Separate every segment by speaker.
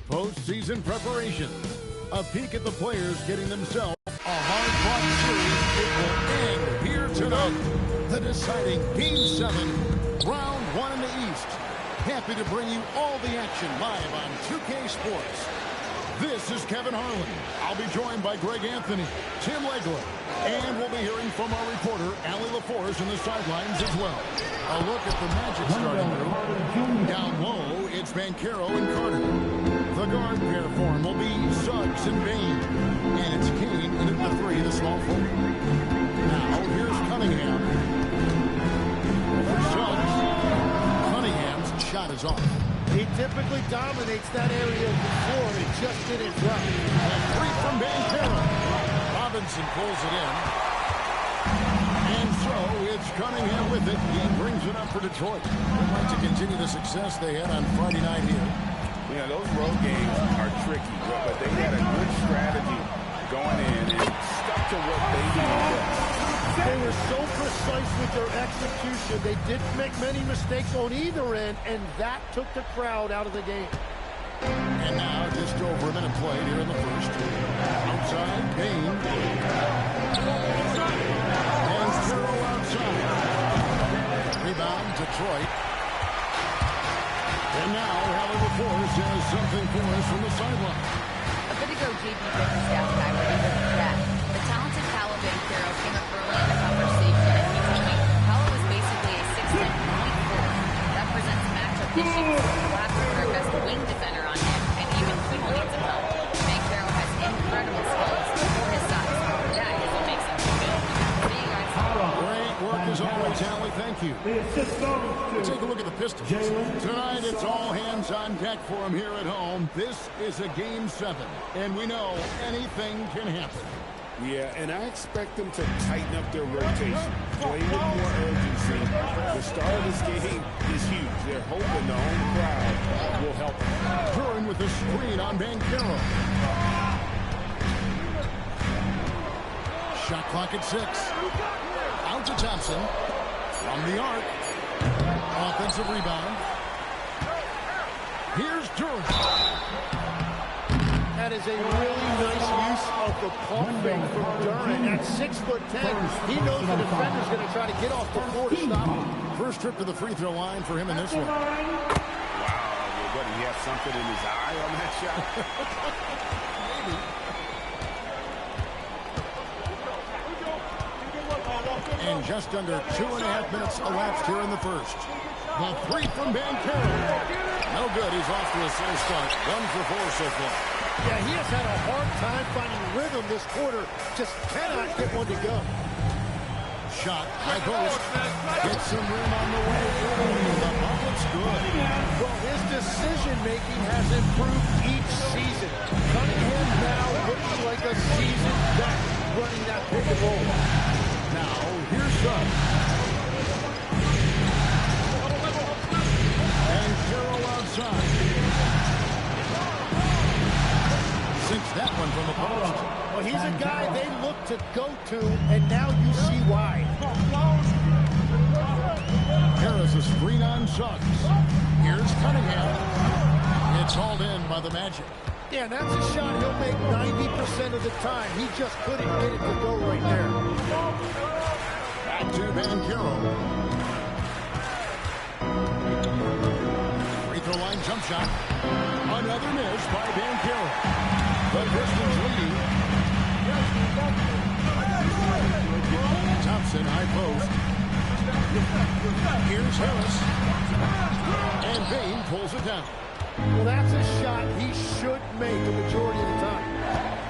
Speaker 1: Postseason preparation. A peek at the players getting themselves a hard-fought series. It will end here tonight. The deciding Game 7, Round 1 in the East. Happy to bring you all the action live on 2K Sports. This is Kevin Harlan. I'll be joined by Greg Anthony, Tim Legler, and we'll be hearing from our reporter, Allie LaForge, in the sidelines as well. A look at the Magic starting group. Down low, it's Banchero and Carter. The guard pair form will be Suggs and Bain. And it's Kane in at the 3, the small forward. Now, here's Cunningham. For Suggs, Cunningham's shot is off.
Speaker 2: He typically dominates that area of the floor. It just didn't drop.
Speaker 1: A 3 from Banchero. Robinson pulls it in. And so it's Cunningham with it. He brings it up for Detroit. They'd like to continue the success they had on Friday night here.
Speaker 3: Yeah, those road games are tricky, but they had a good strategy going in and stuck to what they did.
Speaker 2: They were so precise with their execution. They didn't make many mistakes on either end, and that took the crowd out of the game.
Speaker 1: And now just over a minute played here in the first. Outside, Bain. And Carroll outside. Rebound, Detroit. And now, Allie LaForge has something for us from the sideline.
Speaker 4: A bit ago, JB Bickerstaff and I were able to chat. The talented Paolo Banchero came up early in the conversation, and he told me Paolo was basically a 6'10" point forward. That presents matchup issues. We'll have to put our best wing defender on him, and even he will need some help. Banchero has incredible skills for his size. That is what makes him so good. See you guys.
Speaker 1: Great work as always, Allie. Thank you. Let's take a look at the Pistons. Tonight, it's all hands on deck for them here at home. This is a Game 7, and we know anything can happen.
Speaker 3: Yeah, and I expect them to tighten up their rotation, play with more urgency. The start of this game is huge. They're hoping the home crowd will help them.
Speaker 1: Curran with the screen on Banchero. Shot clock at 6. Out to Thompson. From the arc. Offensive rebound. Here's Durant.
Speaker 2: That is a really nice use of the pump fake from Durant. At 6'10", he knows the defender's going to try to get off the floor to stop him.
Speaker 1: First trip to the free throw line for him in this one.
Speaker 3: Wow, what, he has something in his eye on that shot?
Speaker 1: Maybe. And just under 2.5 minutes elapsed here in the first. The 3 from Banchero. No good. He's off to a slow start. 1 for 4 so far.
Speaker 2: Yeah, he has had a hard time finding rhythm this quarter. Just cannot get one to go.
Speaker 1: Shot, high post. Gets some room on the way. The bucket's good.
Speaker 2: Well, his decision-making has improved each season. Cunningham now looks like a seasoned vet running that pick and roll.
Speaker 1: Now, here's Suggs. And Carroll outside. Sinks that one from the post.
Speaker 2: Well, he's a guy they look to go to, and now you see why.
Speaker 1: Harris a screen on Suggs. Here's Cunningham. It's hauled in by the Magic.
Speaker 2: Yeah, that's a shot he'll make 90% of the time. He just couldn't get it to go right there.
Speaker 1: Back to Banchero. Free throw line jump shot. Another miss by Banchero. The Pistons leading. Thompson, high post. Here's Harris. And Bain pulls it down.
Speaker 2: Well, that's a shot he should make the majority of the time.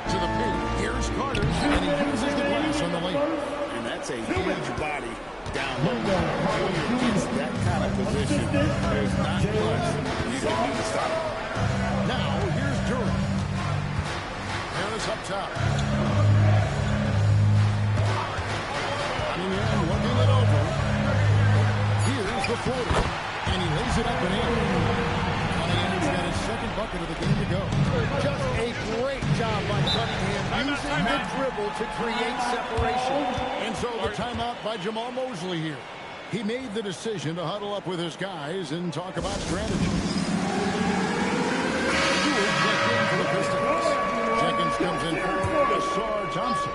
Speaker 1: To the paint. Here's Carter. And he uses the glass on the lane.
Speaker 3: And that's a huge body down low. When you're in that kind of position, there's not much you don't need to stop.
Speaker 1: Now, here's Durant. Harris up top. Coming in, looking it over. Here's the floater. And he lays it up and in. Cunningham's got his second bucket of the game to go.
Speaker 2: Just a great job by Cunningham using the dribble to create separation.
Speaker 1: And so the timeout by Jamal Mosley here. He made the decision to huddle up with his guys and talk about strategy. Stewart checked in for the Pistons. Jenkins comes in for Ashar Thompson.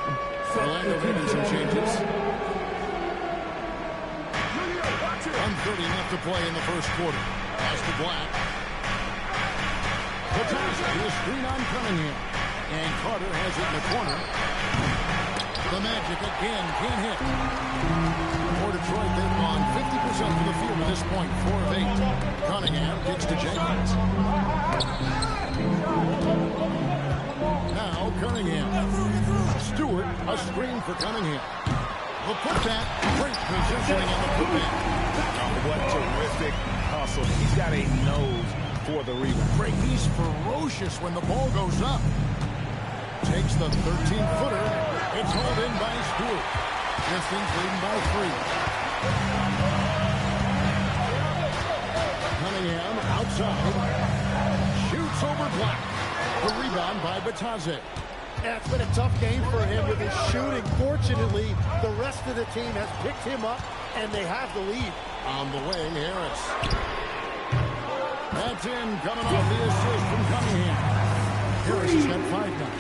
Speaker 1: Orlando making some changes. 1:30 left to play in the first quarter. Pass to Black. Batassi, a screen on Cunningham. And Carter has it in the corner. The Magic again can't hit. For Detroit, they've gone 50% from the field at this point, 4 of 8. Cunningham kicks to Jenkins. Now Cunningham. Stewart, a screen for Cunningham. The putback, great positioning on the putback.
Speaker 3: What terrific hustle. He's got a nose for the rebound.
Speaker 1: Great, he's ferocious when the ball goes up. Takes the 13-footer. It's hauled in by Stewart. Pistons leading by 3. Cunningham outside. Shoots over Black. The rebound by Batassi.
Speaker 2: Yeah, it's been a tough game for him with his shooting. Fortunately, the rest of the team has picked him up, and they have the lead.
Speaker 1: On the wing, Harris. That's in, coming off the assist from Cunningham. Harris has got 5 now.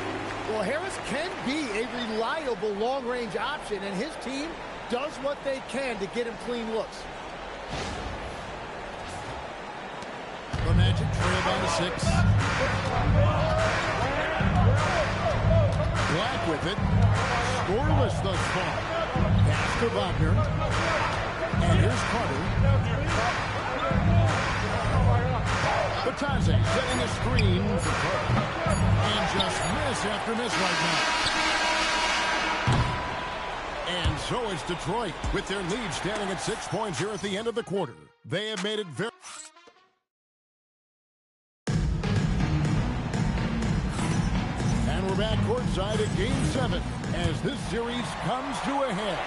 Speaker 2: Well, Harris can be a reliable long-range option, and his team does what they can to get him clean looks.
Speaker 1: The Magic trail by 6. Black with it. Scoreless thus far. Pass to Wagner. And here's Carter. Batassi setting a screen for Carter. And just miss after miss right now. And so is Detroit with their lead standing at 6 points here at the end of the quarter. They have made it very... And we're back courtside at Game 7 as this series comes to a head.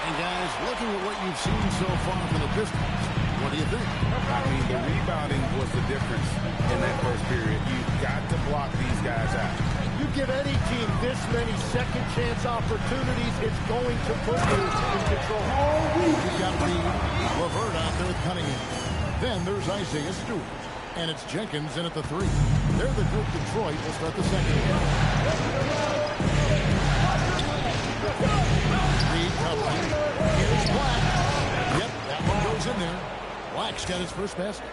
Speaker 1: And guys, looking at what you've seen so far from the Pistons, what do you think?
Speaker 3: I mean, the rebounding was the difference in that first period. You've got to block these guys out.
Speaker 2: You give any team this many second chance opportunities, it's going to put you in control.
Speaker 1: You've got Reed, Levert out there with Cunningham. Then there's Isaiah Stewart. And it's Jenkins in at the 3. They're the group Detroit will start the second half. Reed covering. Here's Black. Yep, that one goes in there. Black's got his first basket.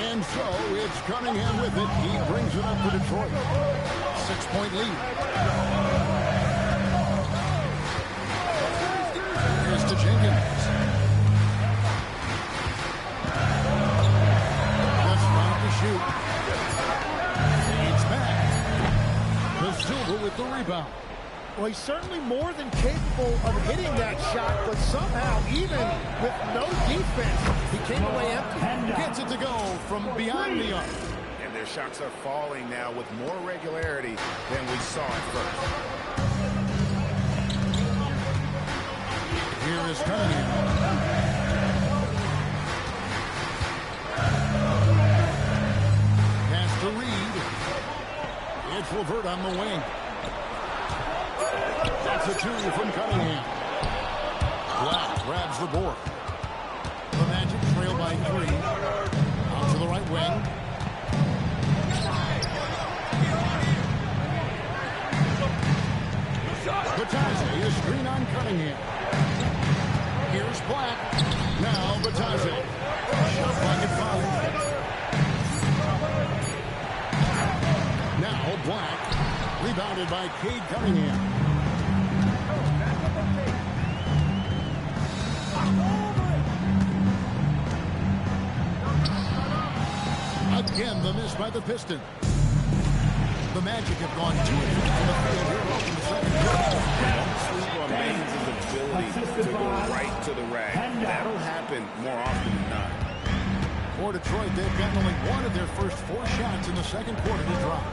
Speaker 1: And so it's Cunningham with it. He brings it up for Detroit. 6-point lead. Here's to Jenkins. Shoot. It's back. The Silva with the rebound.
Speaker 2: Well, he's certainly more than capable of hitting that shot, but somehow, even with no defense, he came away empty.
Speaker 1: Gets it to go from behind the arc.
Speaker 3: And their shots are falling now with more regularity than we saw at first.
Speaker 1: Here is Cunningham. To Reed. It's Levert on the wing. That's a 2 from Cunningham. Black grabs the board. The Magic trail by 3. Out to the right wing. Batassi, a screen on Cunningham. Here's Black. Now Batassi. Shot clock at 5. Now Black, rebounded by Cade Cunningham. Again, the miss by the Pistons. The Magic have gone 2 from the field here in the second quarter.
Speaker 3: Don't sleep on Baines' ability to go right to the rack. That'll happen more often than not.
Speaker 1: For Detroit, they've gotten only 1 of their first 4 shots in the second quarter to drop.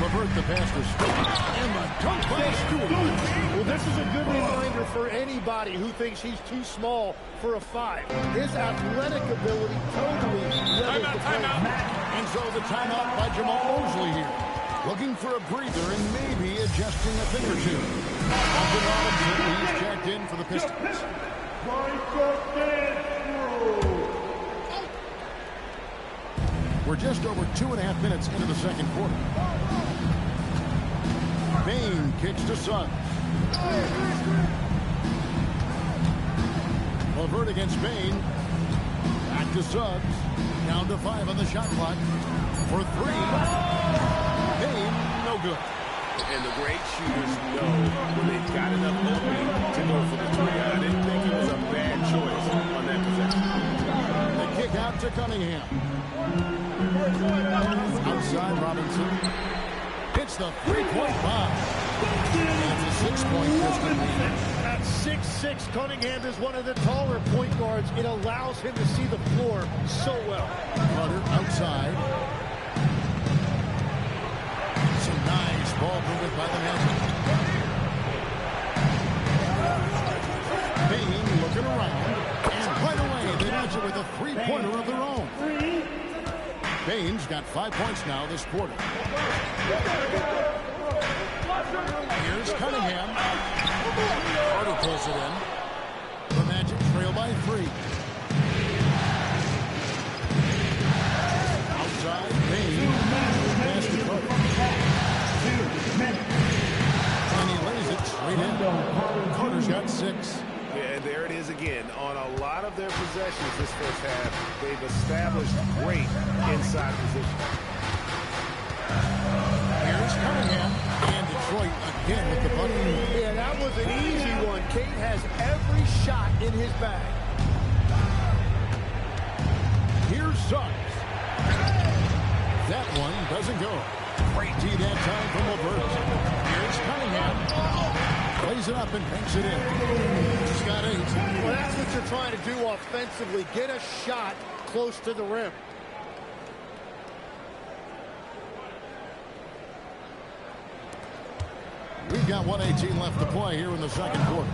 Speaker 1: Levert the pass to Stewart. And the dunk by Stewart.
Speaker 2: Well, this is a good reminder for anybody who thinks he's too small for a 5. His athletic ability totally levels the playing.
Speaker 1: And so the timeout by Jamal Mosley here. Looking for a breather and maybe adjusting a thing or two. Duncan Robinson, he's checked in for the Pistons. We're just over 2.5 minutes into the second quarter. Bain kicks to Suggs. Levert against Bain. Back to Suggs. Down to 5 on the shot clock. For 3. Bain, no good.
Speaker 3: And the great shooters know when they've got enough opening to go for the 3. I didn't think it was a bad choice on that possession.
Speaker 1: The kick out to Cunningham. Outside Robinson. Hits the 3-point bomb. It's a 6-point Piston lead.
Speaker 2: At 6'6", Cunningham is one of the taller point guards. It allows him to see the floor so well.
Speaker 1: Carter outside. Some nice ball movement by the Magic. Bain looking around. And right away, they answer with a 3-pointer of their own. Bain's got 5 points now this quarter. Here's Cunningham. Carter pulls it in. The Magic trail by 3. Outside, Bain. Pass to Carter. And he lays it straight in. Carter's got 6.
Speaker 3: Yeah, there it is again. On a lot of their possessions this first half, they've established great inside position.
Speaker 1: Here's Cunningham. And Detroit again with the bucket.
Speaker 2: Yeah, that was an easy one. Kate has every shot in his bag.
Speaker 1: Here's Suggs. That one doesn't go. Great D that time from Levert. Here's Cunningham. Plays it up and banks it in. He's got 8.
Speaker 2: Well, that's what you're trying to do offensively. Get a shot close to the rim.
Speaker 1: We've got 1:18 left to play here in the second quarter.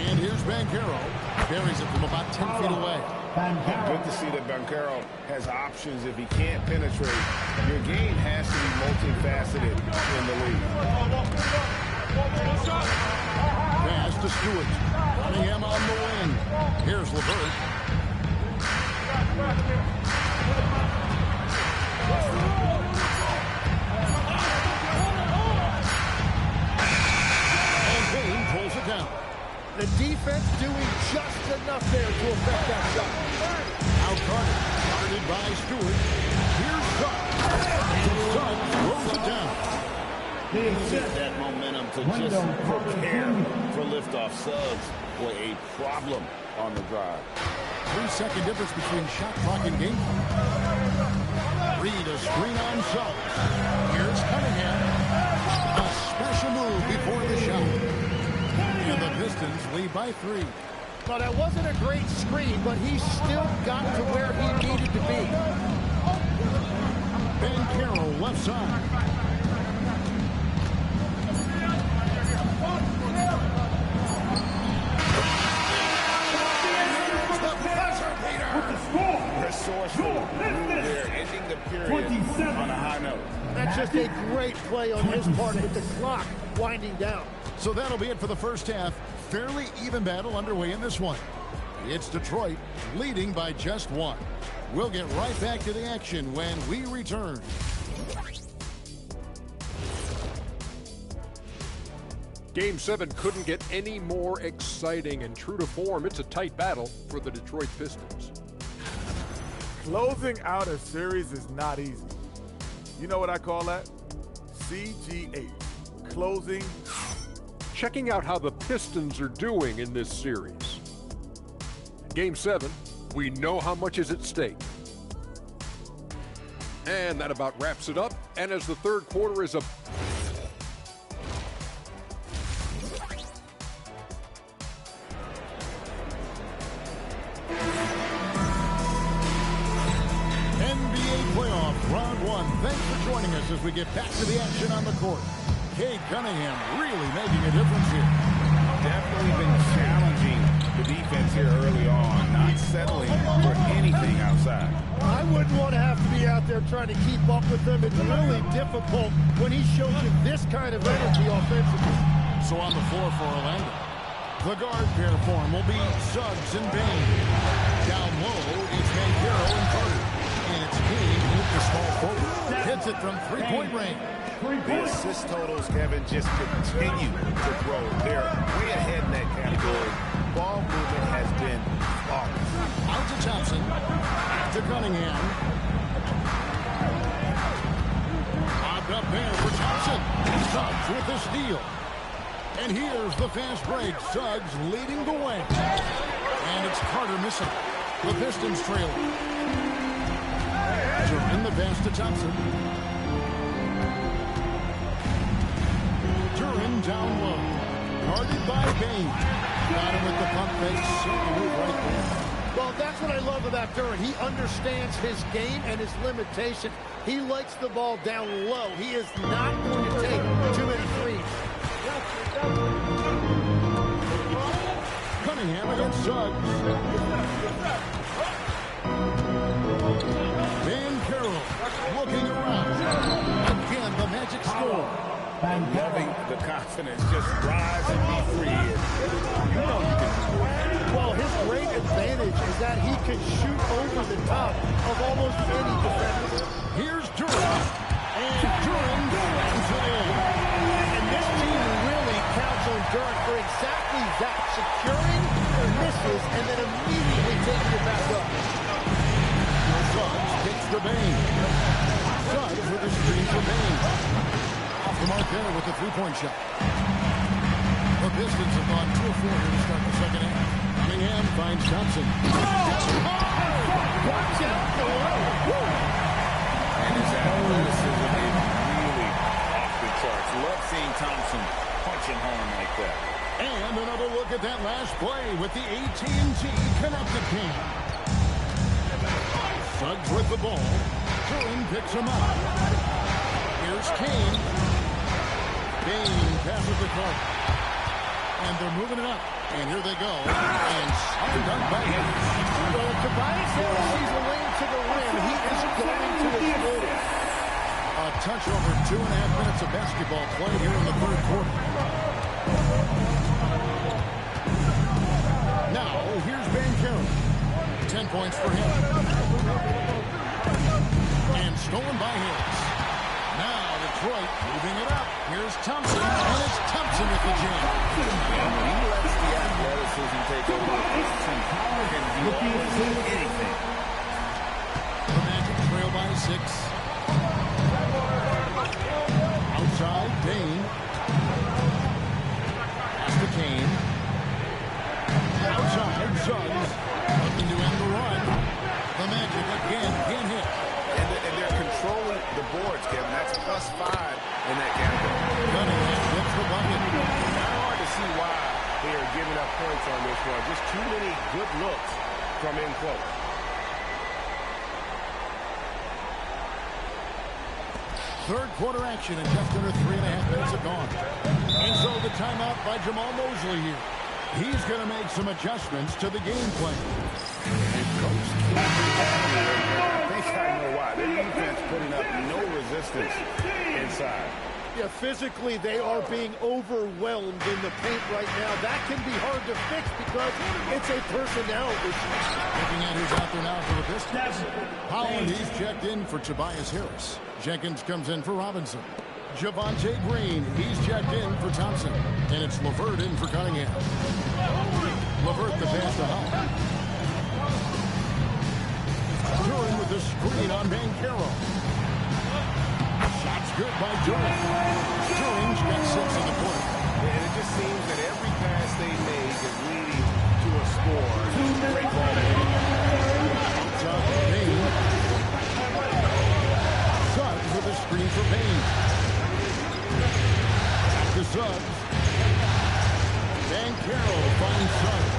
Speaker 1: And here's Banchero. Buries it from about 10 feet away.
Speaker 3: Good to see that Banchero has options if he can't penetrate. Your game has to be multifaceted in the league.
Speaker 1: Pass to Stewart. Cunningham on the wing. Here's Levert. And Bain pulls it down.
Speaker 2: The defense doing just enough there to affect that shot.
Speaker 1: Out Carter. Guarded by Stewart. Here's Suggs. Suggs rolls it down.
Speaker 3: Get that momentum to just prepare for liftoff. Suggs were a problem on the drive.
Speaker 1: 3-second difference between shot clock and game clock. Reed a screen on Suggs. Here's Cunningham. A special move before the shot. And the Pistons lead by 3.
Speaker 2: Well, that wasn't a great screen, but he still got to where he needed to be.
Speaker 1: Banchero left side.
Speaker 3: Resourceful move there, ending the period on a high note.
Speaker 2: That's just a great play on his part with the clock winding down.
Speaker 1: So that'll be it for the first half. Fairly even battle underway in this one. It's Detroit leading by just 1. We'll get right back to the action when we return.
Speaker 5: Game 7 couldn't get any more exciting, and true to form, it's a tight battle for the Detroit Pistons.
Speaker 6: Closing out a series is not easy. You know what I call that? CGH. Closing.
Speaker 5: Checking out how the Pistons are doing in this series. Game 7, we know how much is at stake. And that about wraps it up. And as the third quarter is
Speaker 1: Round 1. Thanks for joining us as we get back to the action on the court. Cade Cunningham really making a difference here.
Speaker 3: Definitely been challenging the defense here early on, not settling for anything outside.
Speaker 2: I wouldn't want to have to be out there trying to keep up with them. It's really difficult when he shows you this kind of energy offensively.
Speaker 1: So on the floor for Orlando. The guard pair form will be Suggs and Bain. Down low, it's Banchero and Carter. And it's Kane with the small forward. Hits it from three-point range.
Speaker 3: The assist totals, Kevin, just continue to grow. They're way ahead in that category. Ball movement has been flawless.
Speaker 1: Out to Thompson. To Cunningham. Popped up there for Thompson. Suggs with the steal. And here's the fast break. Suggs leading the way. And it's Carter missing. The Pistons trailing. In the pass to Thompson. Duran down low. Guarded by Bain. Got him with the pump fake. Right there.
Speaker 2: Well, that's what I love about Duran. He understands his game and his limitation. He likes the ball down low. He is not going to take too many threes.
Speaker 1: Cunningham against Suggs. Banchero looking around. Again, the Magic score.
Speaker 3: I'm loving the confidence. Just rise and be free. You know you can do it.
Speaker 2: Well, his great advantage is that he can shoot over the top of almost any defender.
Speaker 1: Here's Duran. And Duran slams it in.
Speaker 2: And this team really counts on Duran for exactly that. Securing misses and then immediately taking it back up.
Speaker 1: Suggs kicks to Bain. Suggs with a screen for Bain. Off the mark there with the three-point shot. The Pistons have gone 2 of 4 here to start the second half. Cunningham finds Thompson.
Speaker 2: Watch out.
Speaker 3: And his athleticism is really off the charts. Love seeing Thompson punching home like that.
Speaker 1: And another look at that last play with the AT&T connected team. Suggs with the ball. Duran picks him up. Here's Kane. Bain passes the court. And they're moving it up. And here they go. And slammed dunk by Harris.
Speaker 2: Well, Tobias Harris sees a lane to the rim. He is going to explode.
Speaker 1: A touch over 2.5 minutes of basketball play here in the third quarter. Now, here's Banchero. 10 points for him. And stolen by Harris. Now, Detroit moving it up. Here's Thompson. And it's Thompson with the jam.
Speaker 3: And when he lets the athleticism take over, Thompson can do almost anything.
Speaker 1: The Magic trail by 6. Outside, Bain. Pass to Kane. Outside, Suggs. Looking to end the run. The Magic again can't hit.
Speaker 3: And they're controlling the boards, Kevin. That's +5 in that category.
Speaker 1: Cunningham gets the bucket.
Speaker 3: Not hard to see why they are giving up points on this one. Just too many good looks from in close.
Speaker 1: Third quarter action and just under 3.5 minutes have gone. And so the timeout by Jamal Mosley here. He's going to make some adjustments to the game plan.
Speaker 3: And Coach I think I know why. Their defense putting up no resistance inside.
Speaker 2: Yeah, physically they are being overwhelmed in the paint right now. That can be hard to fix because it's a personnel issue.
Speaker 1: Looking at who's out there now for the Pistons. Holland, he's checked in for Tobias Harris. Jenkins comes in for Robinson. Javonte Green, he's checked in for Thompson. And it's LeVert in for Cunningham. LeVert the pass to Holland. Duran with the screen on Banchero. Shots good by Duran. Duran's got 6 in the quarter.
Speaker 3: And it just seems that every pass they make is leading to a score. Great ball movement.
Speaker 1: Outside Bain. Suggs with a screen for Bain. Back to Suggs. Banchero finds Suggs.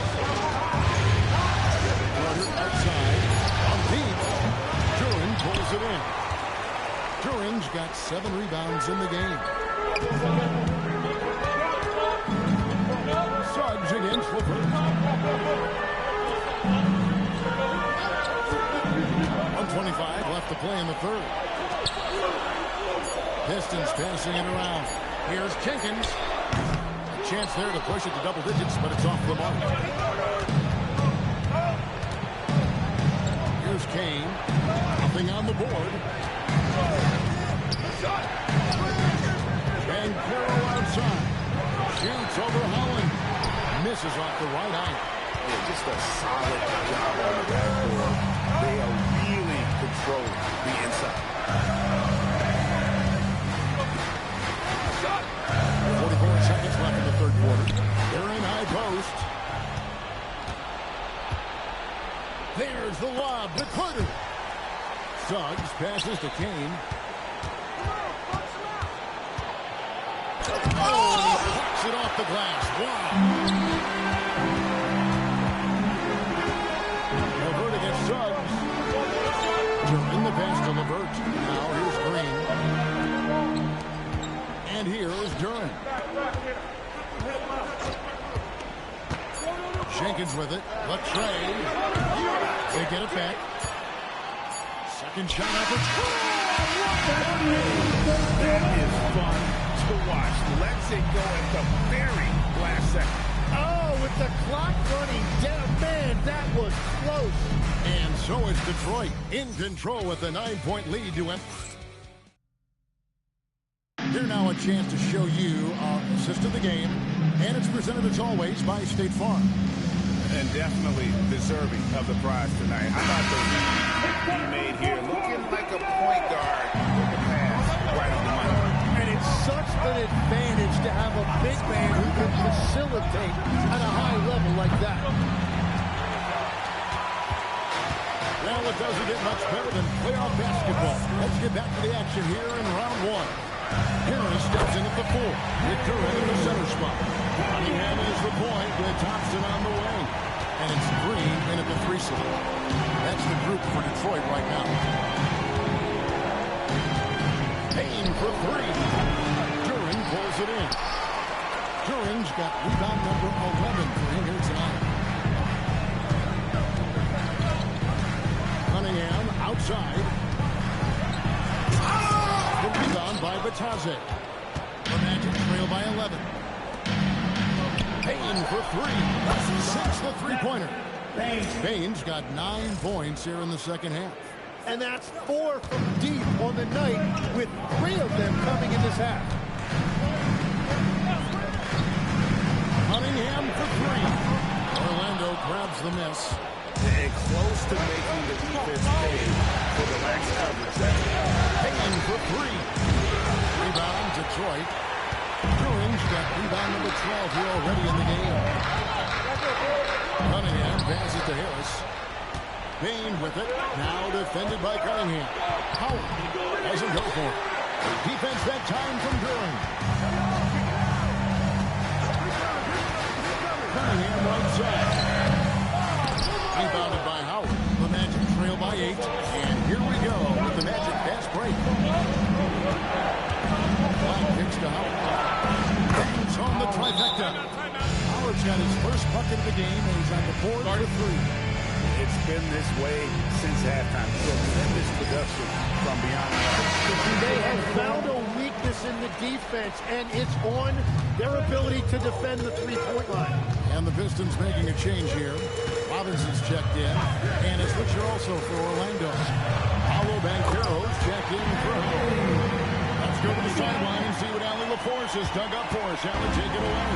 Speaker 1: Carter outside. On deep. Duran pulls it in. Duran's got 7 rebounds in the game. Suggs against LeVert. 1:25 left to play in the third. Pistons passing it around. Here's Jenkins. chance there to push it to double digits, but it's off the mark. Here's Kane. Nothing on the board. And Carroll outside. Shoots over Holland. Misses off the right eye.
Speaker 3: Yeah, just a solid job on the backboard. They are really controlling the inside.
Speaker 1: 44 seconds left in the third quarter. They're in high post. There's the lob to Carter. Suggs passes to Kane. Oh, he pucks it off the glass. Wow. Levert against Suggs. In the pass to Levert. Now here's Green. And here is Duran. Jenkins with it. Latre. They get it back. Second shot opportunity.
Speaker 3: That is fun to watch. Lets it go at the very last second.
Speaker 2: Oh, with the clock running down, man, that was close.
Speaker 1: And so is Detroit in control with a 9-point lead to end. Here now a chance to show you our assist of the game, and it's presented as always by State Farm.
Speaker 3: And definitely deserving of the prize tonight. How about the read he made here? Looking like a point guard with the pass right on the money.
Speaker 2: And it's such an advantage to have a big man who can facilitate at a high level like that.
Speaker 1: Well, it doesn't get much better than playoff basketball. Let's get back to the action here in round one. Harris steps in at the 4. With Duran in the center spot. Cunningham is the point with Thompson on the way. And it's Green in at the 3 slot. That's the group for Detroit right now. Payne for 3. Duran pulls it in. Duran's got rebound number 11 for him here tonight. Cunningham outside. The rebound by Batadze. The Magic trail by 11. Payne for 3. 6 the three-pointer. Payne's got 9 points here in the second half.
Speaker 2: And that's 4 from deep on the night, with 3 of them coming in this half.
Speaker 1: Cunningham for 3. Orlando grabs the miss.
Speaker 3: And close to making the defense pay for the lax coverage.
Speaker 1: Payne for 3. Rebound Detroit. Duran's got rebound number 12 here already in the game. Cunningham passes to Harris. Payne with it. Now defended by Cunningham. Howard doesn't go for it. Defense that time from Duran. Cunningham right side. Rebounded by Howard. The Magic trail by 8. And here we go with the Magic fast break. Black kicks to Howard. Payne's on the trifecta. Howard's got his first bucket of the game, and he's on the board for 3.
Speaker 3: It's been this way since halftime. Tremendous production from beyond the arc.
Speaker 2: They have found a weakness in the defense, and it's on their ability to defend the three-point line.
Speaker 1: And the Pistons making a change here. Robinson's checked in, and a switcher also for Orlando. Paolo Banchero's checked in for home. Let's go to the sideline and see what Allie LaForce has dug up for us. Allie, take it away.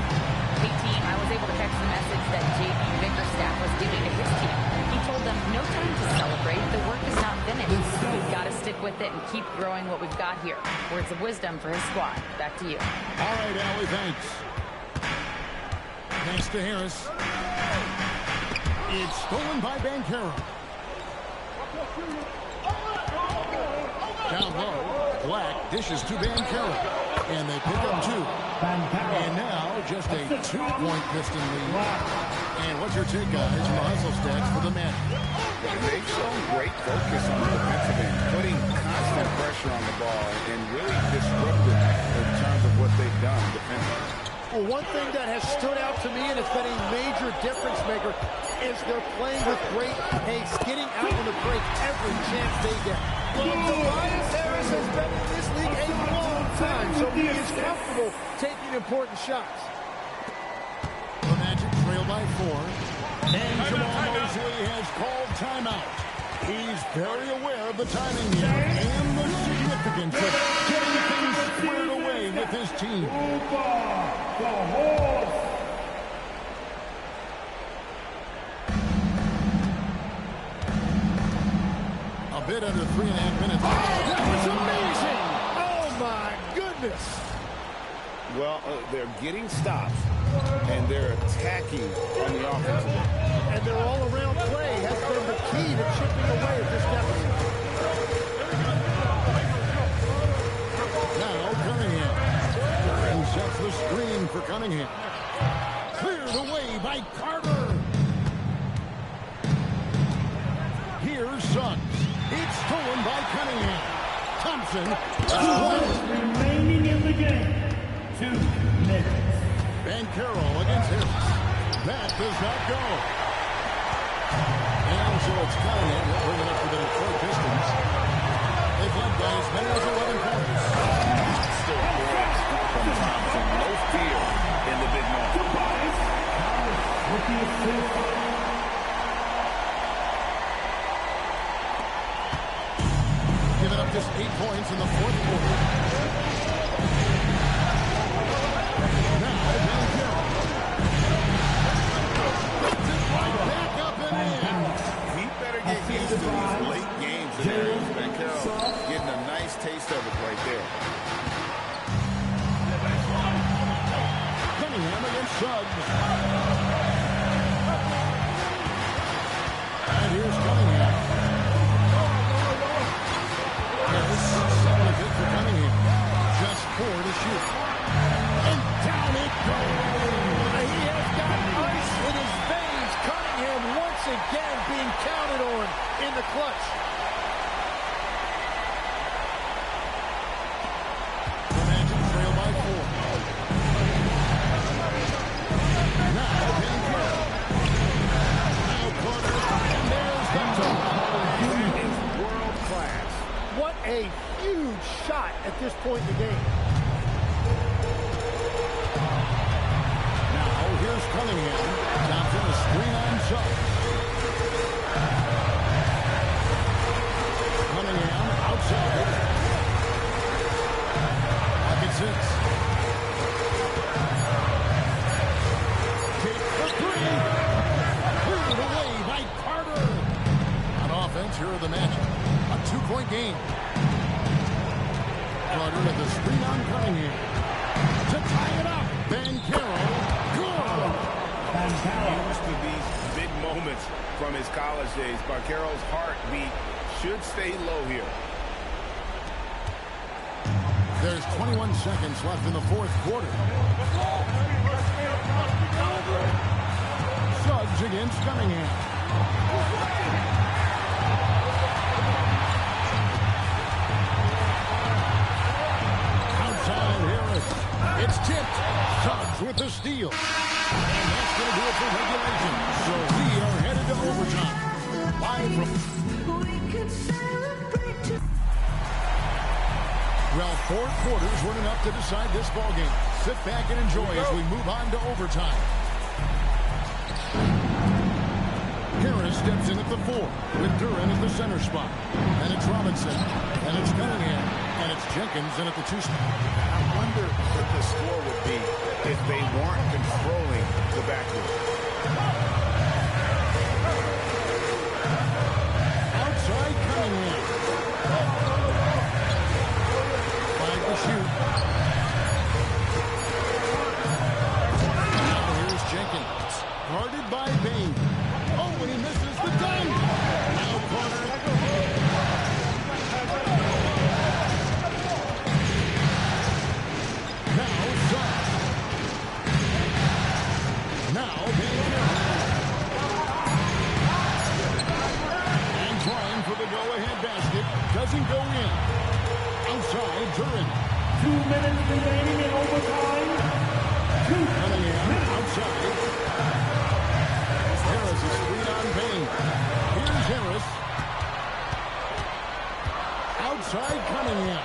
Speaker 4: Hey, team, I was able to catch the message that J.B. Bickerstaff was giving to his team. He told them, no time to celebrate. The work is not finished. We've got to stick with it and keep growing what we've got here. Words of wisdom for his squad. Back to you.
Speaker 1: All right, Allie, thanks. Pass to Harris. It's stolen by Banchero. Down low, Black dishes to Banchero. And they pick up 2. And now just a 2-point Piston lead. And what's your take, guys, from the hustle stats for the Magic?
Speaker 3: They've shown great focus on the defensive end, putting constant pressure on the ball and really disruptive in terms of what they've done defensively.
Speaker 2: Well, one thing that has stood out to me, and it's been a major difference maker, is they're playing with great pace, getting out on the break every chance they get. Well, Tobias Harris has been in this league a long time, so he is comfortable taking important shots.
Speaker 1: And Jamal Mosley has called timeout. He's very aware of the timing here and the significance of getting things squared away with his team. A bit under 3.5 minutes.
Speaker 2: That was amazing! Oh, my goodness!
Speaker 3: Well, they're getting stops, and they're attacking on the offensive end.
Speaker 2: And their all-around play has been the key to chipping away at this deficit.
Speaker 1: Now Cunningham. He sets the screen for Cunningham. Cleared away by Carter. Here's Suggs. It's stolen by Cunningham. Thompson.
Speaker 7: Remaining in the game. 2 minutes.
Speaker 1: Van Carroll against Harris. That does not go. And so it's Cunningham will bring it up for the Detroit Pistons. They've led by as many as 11 points.
Speaker 3: Still great from Thompson. No fear in the big moment.
Speaker 1: Giving up just 8 points in the fourth quarter. Now Van Carroll. Back up and in.
Speaker 3: He better get used to these late games scenarios. Van Carroll getting a nice taste of it right there.
Speaker 1: Cunningham against Suggs. And here's Cunningham. Harris, 7 of it for Cunningham. Just 4 to shoot. And down it goes.
Speaker 2: He has got ice in his veins. Cunningham once again being counted on in the clutch.
Speaker 1: The Magic trail by 4. Now Van Carroll. Now Carter. And there's the dunk.
Speaker 3: That is world class.
Speaker 2: What a huge shot at this point in the game.
Speaker 1: Now here's Cunningham. Thompson a screen on Suggs. Cunningham outside. Pocket 6. Kick for 3. Cleared away by Carter. On offense, here are the Magic. A 2-point game. Carter with the screen on Cunningham. To tie it up. Van Carroll. Good.
Speaker 3: Used to these big moments from his college days. Carroll's heartbeat should stay low here.
Speaker 1: There's 21 seconds left in the fourth quarter. Suggs against Cunningham. Outside Harris. It's tipped. Suggs with the steal. And that's going to do it for regulation. So we are headed to overtime. Live from... Well, 4 quarters weren't enough to decide this ballgame. Sit back and enjoy as we move on to overtime. Harris steps in at the 4 with Duran at the center spot. And it's Robinson. And it's Cunningham. And it's Jenkins in at the 2 spot.
Speaker 3: I wonder what the score would be if they weren't controlling the backcourt.
Speaker 1: Outside Cunningham. 5 to shoot. Now here's Jenkins. Guarded by Bain. Oh, and he misses the dunk. Now Carter. Now Suggs. Now Bain. And trying for the go-ahead basket. Doesn't go in. Outside Duran.
Speaker 7: 2 minutes remaining in overtime.
Speaker 1: Cunningham outside. Harris is screen on Bain. Here's Harris. Outside Cunningham.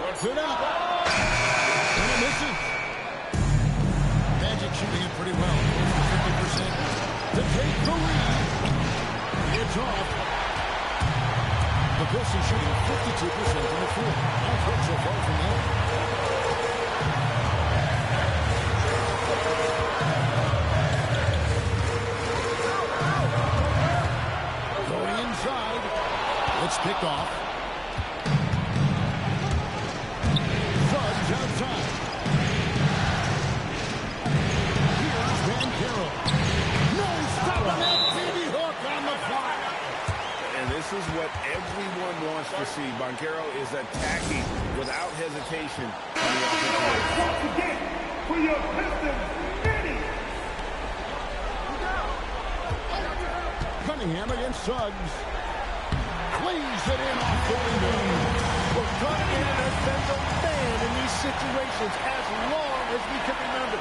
Speaker 1: Puts it up. And it misses. Magic shooting it pretty well. Close to 50% to take the lead. It's off. The Pistons shooting 52% from the field. Not good so far from that. Going inside. It's picked off. Suggs outside. Here's Van Carroll. No stopping that baby hook on the fly.
Speaker 3: And this is what everyone wants to see. Banchero is attacking without hesitation.
Speaker 7: Once again, for your Pistons, Vinny.
Speaker 1: Cunningham against Suggs. Cleaves it in off the window.
Speaker 2: Well, Cunningham has been the man in these situations as long as we can remember.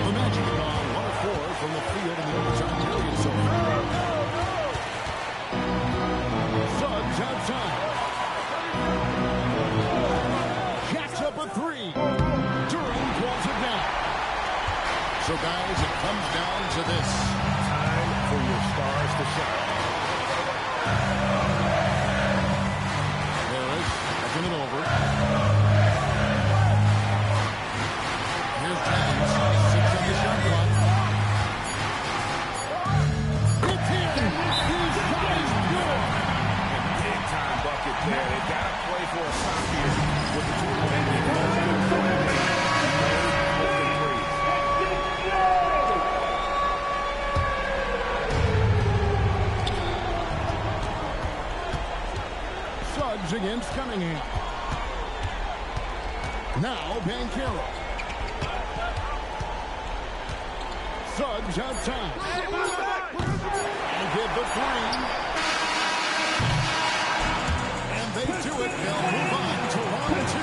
Speaker 1: The Magic are on 1 of 4 from the field in the overtime period so far. Suggs outside. Jacks up a 3. Durham pulls it down. So, guys, it comes down to this.
Speaker 3: Time for your stars to shine.
Speaker 1: Harris passing it over. Here's James. 6 on the shot clock. It's in. His shot is good.
Speaker 3: Big time bucket there. They got to play for a stop here with the 2-1.
Speaker 1: Suggs against Cunningham. Now Banchero. Suggs outside. And give the 3. And they do it. They'll move on to round 2.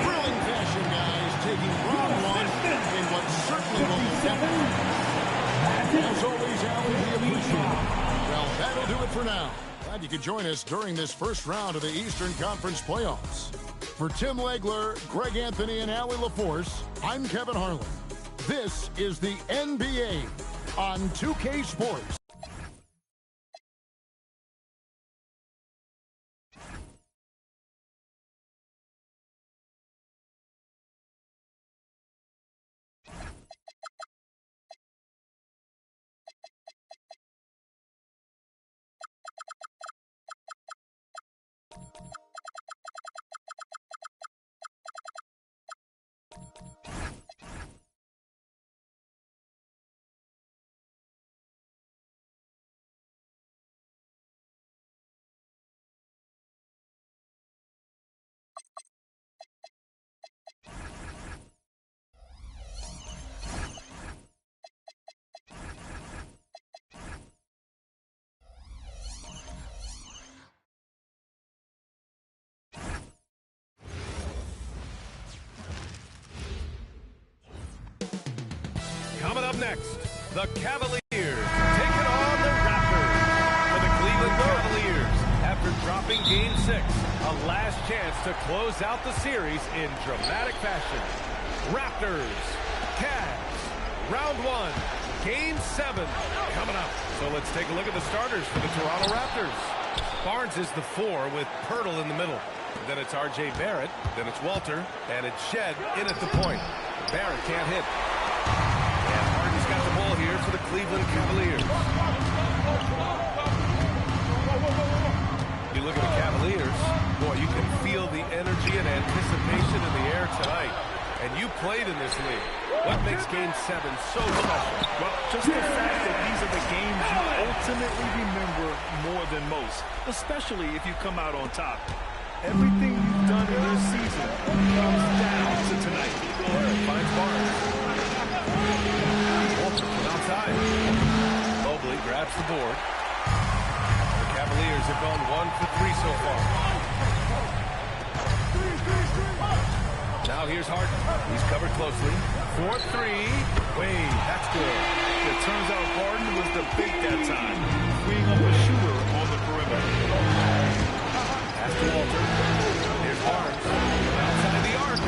Speaker 1: Thrilling fashion, guys, taking round 1 in what certainly will be epic. As always, Allie, we appreciate it. Well, that'll do it for now. Glad you could join us during this first round of the Eastern Conference playoffs. For Tim Legler, Greg Anthony, and Allie LaForce, I'm Kevin Harlan. This is the NBA on 2K Sports.
Speaker 8: Coming up next, the Cavaliers taking on the Raptors. For the Cleveland Cavaliers, after dropping Game 6, a last chance to close out the series in dramatic fashion. Raptors, Cavs, round 1, Game 7 coming up. So let's take a look at the starters for the Toronto Raptors. Barnes is the 4 with Pirtle in the middle. Then it's R.J. Barrett, then it's Walter, and it's Shed in at the point. Barrett can't hit. And Harden's got the ball here for the Cleveland Cavaliers. You look at the Cavaliers, boy, you can feel the energy and anticipation in the air tonight. And you played in this league. What makes Game 7 so special?
Speaker 9: Well, just the fact that these are the games you ultimately remember more than most, especially if you come out on top. Everything you've done in this season comes down to tonight.
Speaker 8: Finds Barnes. Walter from outside. Mobley grabs the board. The Cavaliers have gone 1 for 3 so far. Now here's Harden. He's covered closely. 4-3. Wade, that's good.
Speaker 9: It turns out Harden was the big that time, freeing up a shooter on the perimeter.
Speaker 8: Pass to Walter. Here's Barnes from outside the arc.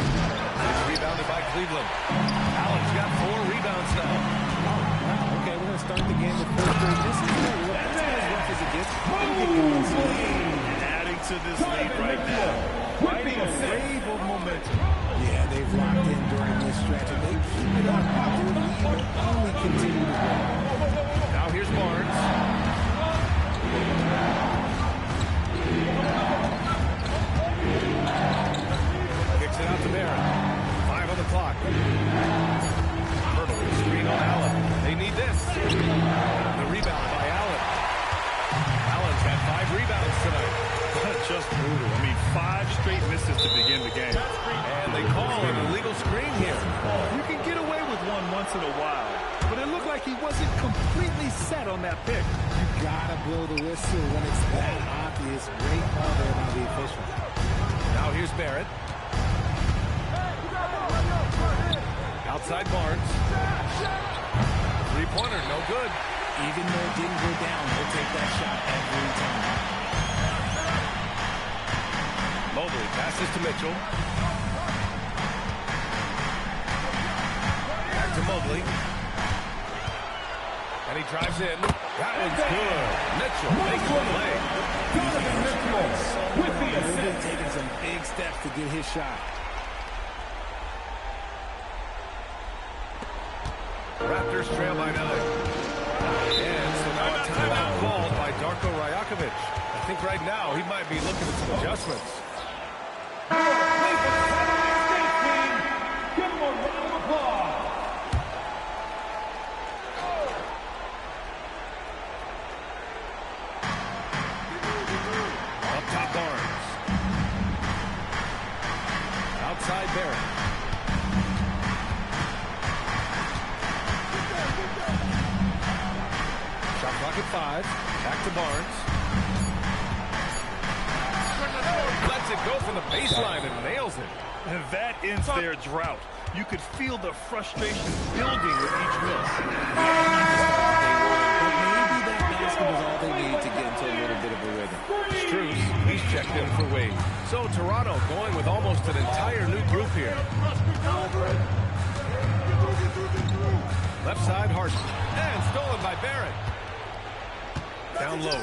Speaker 9: build momentum.
Speaker 3: Yeah, they've locked in during this stretch, and they keep it up. Their lead will only continue to grow.
Speaker 8: Now here's Barnes. Kicks it out to Barron. 5 on the clock. Hurdle screen on Allen. They need this. The rebound by Allen. Allen's had 5 rebounds tonight.
Speaker 9: Just brutal. I mean, 5 straight misses to begin the game.
Speaker 8: And they call an illegal screen here.
Speaker 9: You can get away with one once in a while, but it looked like he wasn't completely set on that pick.
Speaker 3: You gotta blow the whistle when it's that obvious. Great call there by the official.
Speaker 8: Now here's Barrett. Outside Barnes. Three-pointer, no good.
Speaker 3: Even though it didn't go down, he'll take that shot every time.
Speaker 8: Mobley passes to Mitchell. Back to Mobley. And he drives in. That one's good. Mitchell makes the play.
Speaker 3: With the assist. Taking some big steps to get his shot.
Speaker 8: Raptors trail by 9. And so now a timeout called by Darko Rajakovic. I think right now he might be looking at some adjustments.
Speaker 7: Give him a round of applause.
Speaker 8: Up top Barnes. Outside Barrett. Shot clock at 5. Back to Barnes. Lets it go from the baseline and nails it.
Speaker 9: And that ends their drought. You could feel the frustration building with each miss.
Speaker 3: Maybe that basket was all they needed to get into a little bit of a rhythm.
Speaker 8: Strus, he's checked in for Wade. So Toronto going with almost an entire new group here. Left side, Harden. And stolen by Barrett. Down low.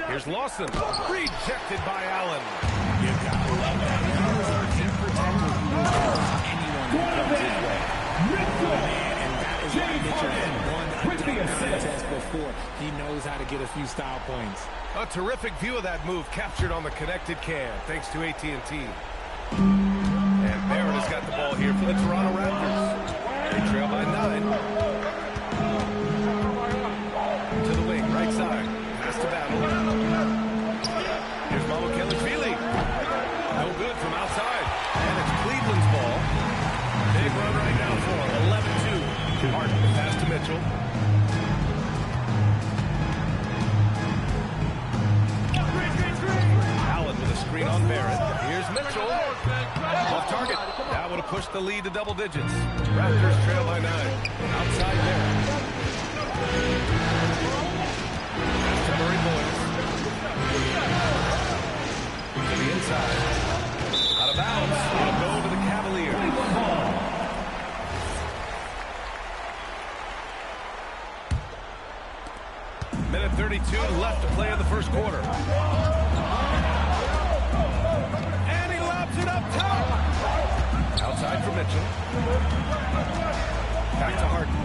Speaker 8: Here's Lawson. Rejected by Allen.
Speaker 3: You gotta love that. He protects anyone who comes his way. And that is why Mitchell had won a contest before. He knows how to get a few style points.
Speaker 8: A terrific view of that move captured on the connected cam, thanks to AT&T. And Barrett has got the ball here for the Toronto Raptors. They trail by 9. To the wing, right side. Pass to Battle. Here's Mamukelashvili. No good from outside. And it's Cleveland's ball. Big run right now for him. 11-2. Harden pass to Mitchell. Allen with a screen on Barrett. Here's Mitchell. Off target. That would have pushed the lead to double digits. Raptors trail by 9. Outside Barrett. Pass to Murray Boyles. To the inside. Out of bounds. It'll go to the Cavaliers. Minute 32 left to play in the first quarter. And he lobs it up top. Outside for Mitchell. Back to Harden.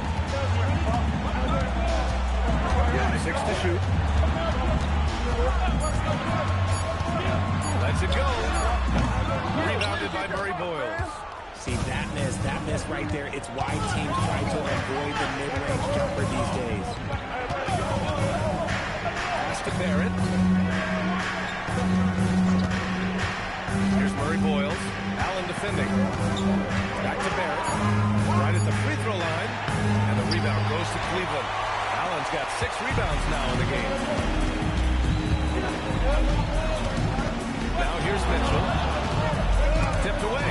Speaker 8: 6 to shoot. Lets it go. Rebounded by Murray Boyles.
Speaker 3: See, that miss right there, it's why teams try to avoid the mid-range jumper these days.
Speaker 8: Pass to Barrett. Here's Murray Boyles. Allen defending. Back to Barrett. Right at the free throw line. And the rebound goes to Cleveland. Allen's got 6 rebounds now in the game. Now here's Mitchell. Tipped away.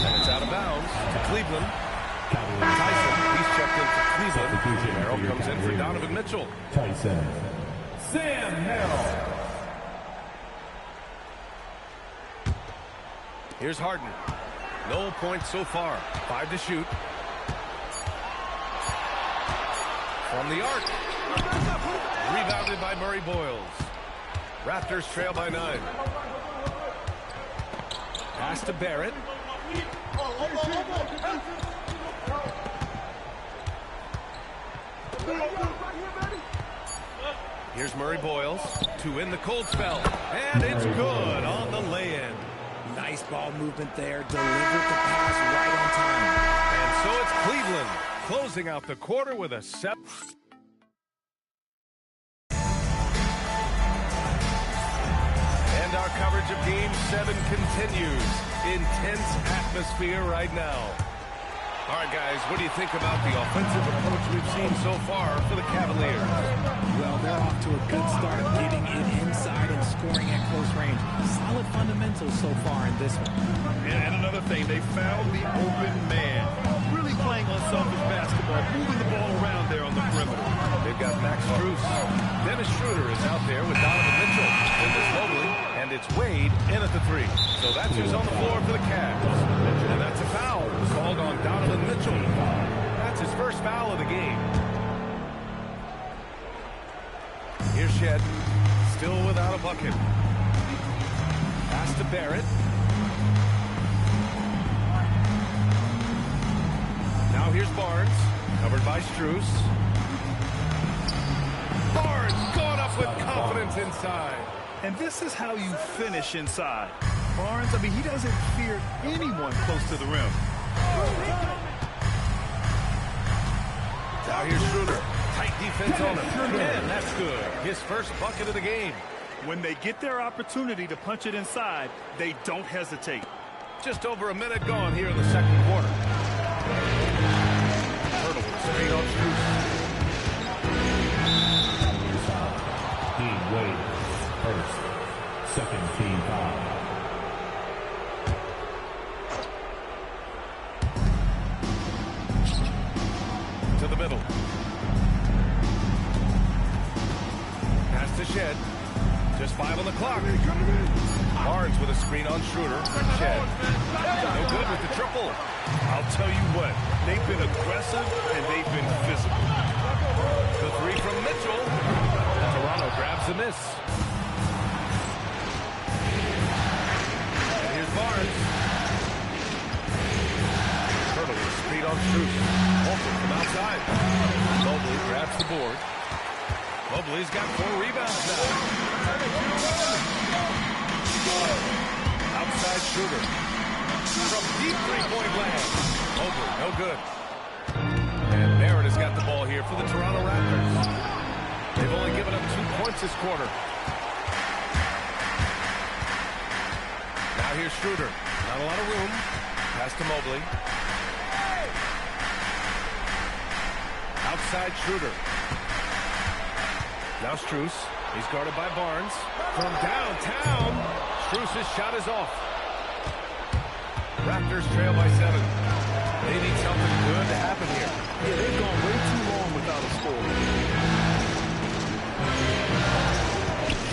Speaker 8: And it's out of bounds to Cleveland. Tyson, he's checked in for Cleveland. Merrill comes in for Donovan Mitchell.
Speaker 7: Tyson. Sam Merrill.
Speaker 8: Here's Harden. No points so far. 5 to shoot. From the arc. Rebounded by Murray Boyles. Raptors trail by 9. Pass to Barrett. Here's Murray Boyles to win the cold spell. And it's good on the lay-in.
Speaker 3: Nice ball movement there. Delivered the pass right on time.
Speaker 8: And so it's Cleveland closing out the quarter with a 7. And our coverage of Game 7 continues. Intense atmosphere right now. All right, guys, what do you think about the offensive approach we've seen so far for the Cavaliers?
Speaker 3: Well, they're off to a good start, getting it inside and scoring at close range. Solid fundamentals so far in this one.
Speaker 9: And another thing, they found the open man. Really playing unselfish basketball, moving the ball around there on the perimeter.
Speaker 8: They've got Max Strus. Dennis Schroeder is out there with Donovan Mitchell. And it's Mobley, and it's Wade in at the 3. So that's who's on the floor for the Cavs. And that's a foul called on Donovan Mitchell. That's his first foul of the game. Here's Shed, still without a bucket. Pass to Barrett. Now here's Barnes, covered by Strus. Barnes going up with confidence inside.
Speaker 9: And this is how you finish inside. Barnes, I mean, he doesn't fear anyone close to the rim.
Speaker 8: Now here's Schroeder. Tight defense on him. And that's good. His first bucket of the game.
Speaker 9: When they get their opportunity to punch it inside, they don't hesitate.
Speaker 8: Just over a minute gone here in the second quarter. Hurdle with a screen on Strus.
Speaker 7: Team Wade, first, second team foul.
Speaker 8: To the middle. Pass to Shed. Just 5 on the clock. Barnes with a screen on Schroeder. Shed. No good with the triple.
Speaker 9: I'll tell you what, they've been aggressive and they've been physical.
Speaker 8: The 3 from Mitchell. Toronto grabs the miss. And here's Barnes. Turtle with a screen on Strus. Walter from outside. Mobley grabs the board. Mobley's got 4 rebounds now. Outside Schroeder. From deep three-point land. Mobley, no good. And Barrett has got the ball here for the Toronto Raptors. They've only given up 2 points this quarter. Now here's Schroeder. Not a lot of room. Pass to Mobley. Outside Schroeder. Now Strus. He's guarded by Barnes. From downtown, Strus' shot is off. Raptors trail by 7. They need something good to happen here.
Speaker 9: Yeah, they've gone way too long without a score.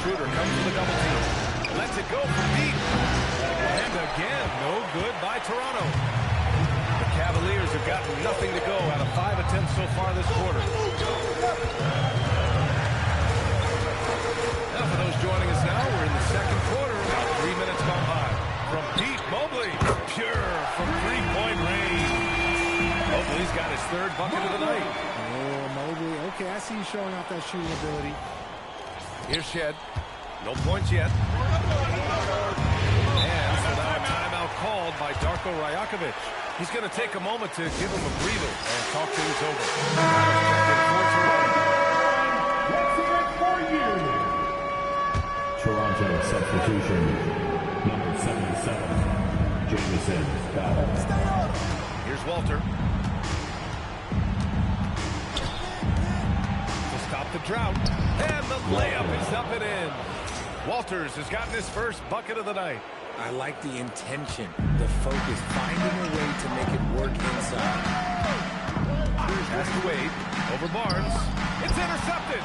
Speaker 8: Schroeder comes to the double team. Lets it go from deep. And again, no good by Toronto. The Cavaliers have gotten nothing to go out of 5 attempts so far this quarter. Now for those joining us now, we're in the second quarter, about 3 minutes gone by. From Pete Mobley, pure from three-point range. Mobley's got his 3rd bucket of the night.
Speaker 2: Oh, Mobley. Okay, I see you showing off that shooting ability.
Speaker 8: Here's Shed. No points yet. And so now a timeout called by Darko Rajakovic. He's going to take a moment to give him a breather and talk things over.
Speaker 7: Toronto substitution, number 77, Jameson foul.
Speaker 8: Here's Walter. To stop the drought. And the layup is up and in. Walters has gotten his first bucket of the night.
Speaker 3: I like the intention, the focus, finding a way to make it work inside.
Speaker 8: Pass to Wade. Over Barnes. It's intercepted.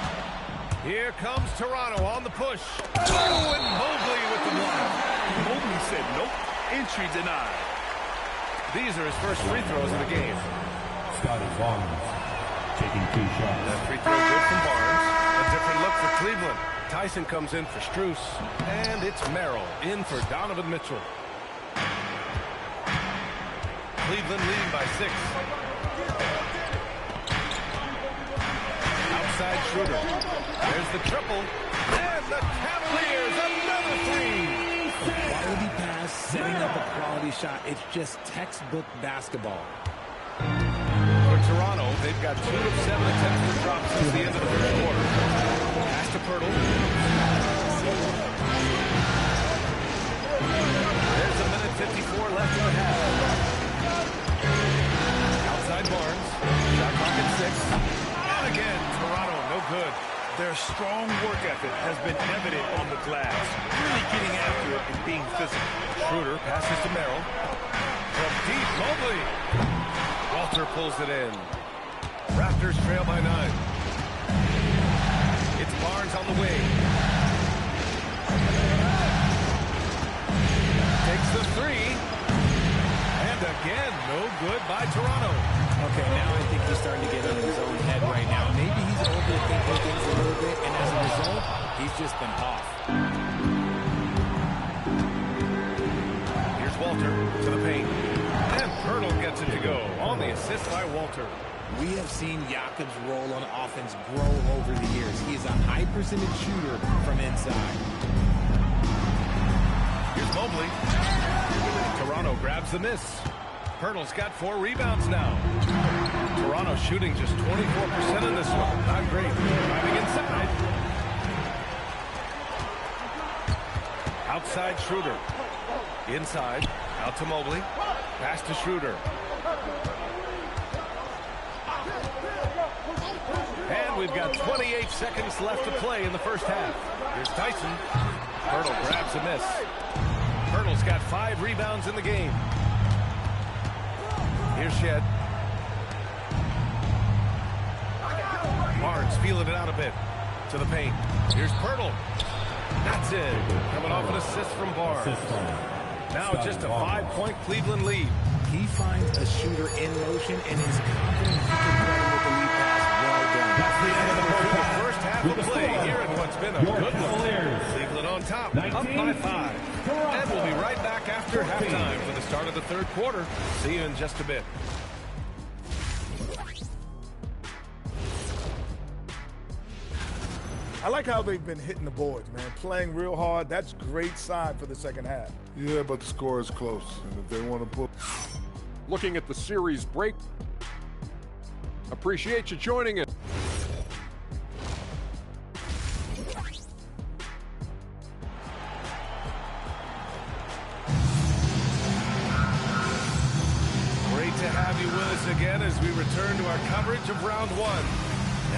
Speaker 8: Here comes Toronto on the push. Oh, and Mobley with the block.
Speaker 9: Mobley said nope. Entry denied.
Speaker 8: These are his first free throws of the game.
Speaker 7: Scotty Barnes taking 2 shots.
Speaker 8: That free throw good from Barnes. A different look for Cleveland. Tyson comes in for Strus. And it's Merrill in for Donovan Mitchell. Cleveland leading by 6. Outside Schroeder. There's the triple. And the Cavaliers, another 3.
Speaker 3: Quality pass, setting up a quality shot. It's just textbook basketball.
Speaker 8: For Toronto, they've got 2 of 7 attempts to drop since the end of the first quarter. Pass to Pirtle. There's a minute 54 left in the half. Outside Barnes. Shot clock at 6. And again, Toronto, no good.
Speaker 9: Their strong work ethic has been evident on the glass, really getting after it and being physical.
Speaker 8: Schroeder passes to Merrill. From deep, Mobley. Walter pulls it in. Raptors trail by 9. It's Barnes on the wing. Takes the 3. And again, no good by Toronto.
Speaker 3: Okay, now I think he's starting to get in his own head right now. Maybe he's overthinking things a little bit, and as a result, he's just been off.
Speaker 8: Here's Walter to the paint. And Pirtle gets it to go on the assist by Walter.
Speaker 3: We have seen Jakob's role on offense grow over the years. He is a high percentage shooter from inside.
Speaker 8: Here's Mobley. Toronto grabs the miss. Pirtle's got 4 rebounds now. Toronto shooting just 24% in this one. Not great. Driving inside. Outside Schroeder. Inside. Out to Mobley. Pass to Schroeder. And we've got 28 seconds left to play in the first half. Here's Tyson. Pirtle grabs a miss. Pirtle's got 5 rebounds in the game. Here's Shed. Barnes feeling it out a bit. To the paint. Here's Pirtle. That's it. Coming off an assist from Barnes. Now just a 5-point Cleveland lead.
Speaker 3: He finds a shooter in motion and is confident he can play with the lead pass. Well done.
Speaker 8: That's the end of the first half of play here in what's been a good one. Cleveland on top, up by 5. And we'll be right back after halftime for the start of the third quarter. See you in just a bit.
Speaker 6: I like how they've been hitting the boards, man. Playing real hard. That's great sign for the second half.
Speaker 10: Yeah, but the score is close. And if they want to put...
Speaker 5: Looking at the series break. Appreciate you joining us.
Speaker 8: Great to have you with us again as we return to our coverage of round 1.